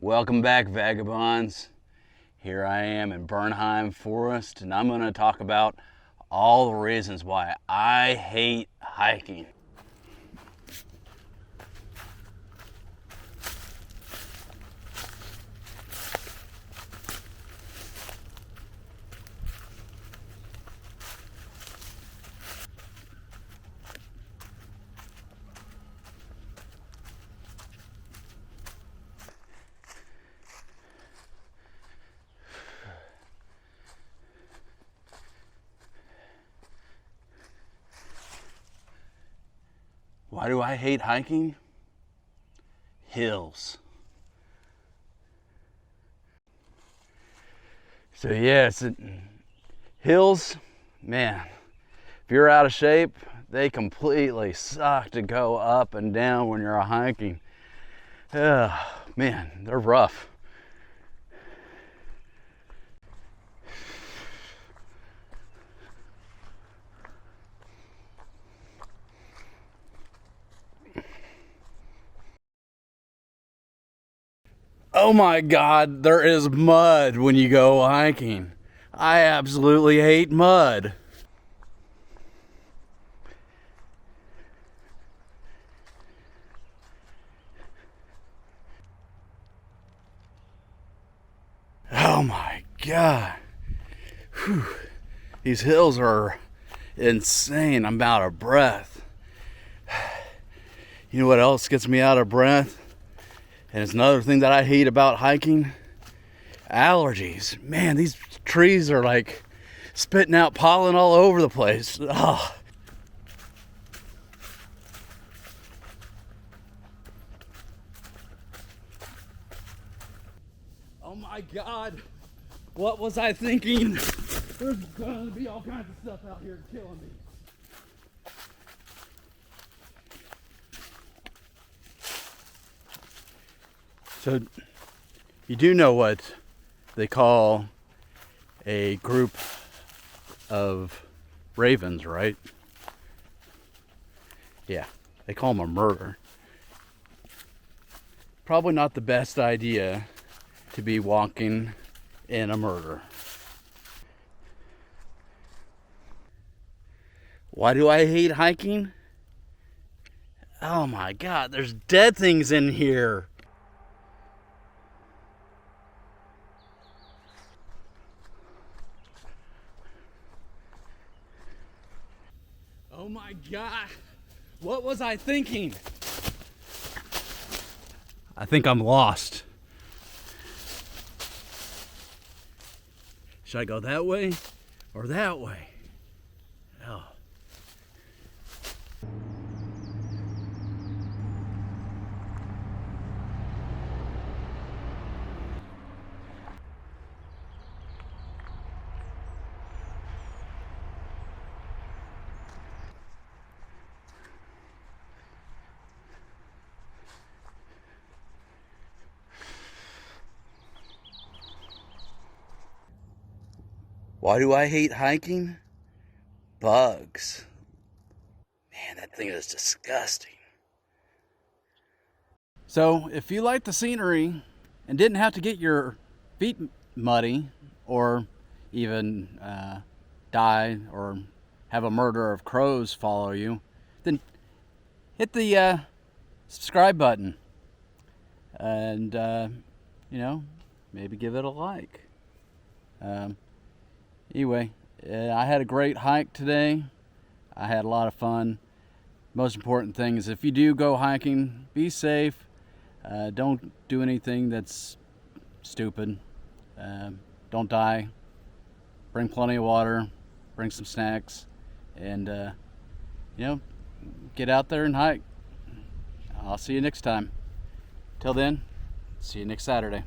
Welcome back, vagabonds. Here I am in Bernheim Forest, and I'm going to talk about all the reasons why I hate hiking. Why do I hate hiking? Hills. So yes, hills, man, if you're out of shape, they completely suck to go up and down when you're hiking. Man, they're rough. Oh my God, there is mud when you go hiking. I absolutely hate mud. Oh my God. Whew. These hills are insane. I'm out of breath. You know what else gets me out of breath? And it's another thing that I hate about hiking. Allergies. Man, these trees are like spitting out pollen all over the place. Oh. Oh my God. What was I thinking? There's gonna be all kinds of stuff out here killing me. So, you do know what they call a group of ravens, right? Yeah, they call them a murder. Probably not the best idea to be walking in a murder. Why do I hate hiking? Oh my God, there's dead things in here. Oh my God, what was I thinking? I think I'm lost. Should I go that way or that way? Oh. Why do I hate hiking? Bugs. Man, that thing is disgusting. So, if you like the scenery and didn't have to get your feet muddy or even die or have a murder of crows follow you, then hit the subscribe button and, maybe give it a like. Anyway, I had a great hike today. I had a lot of fun. Most important thing is if you do go hiking, be safe. Don't do anything that's stupid. Don't die. Bring plenty of water. Bring some snacks. And, get out there and hike. I'll see you next time. Till then, see you next Saturday.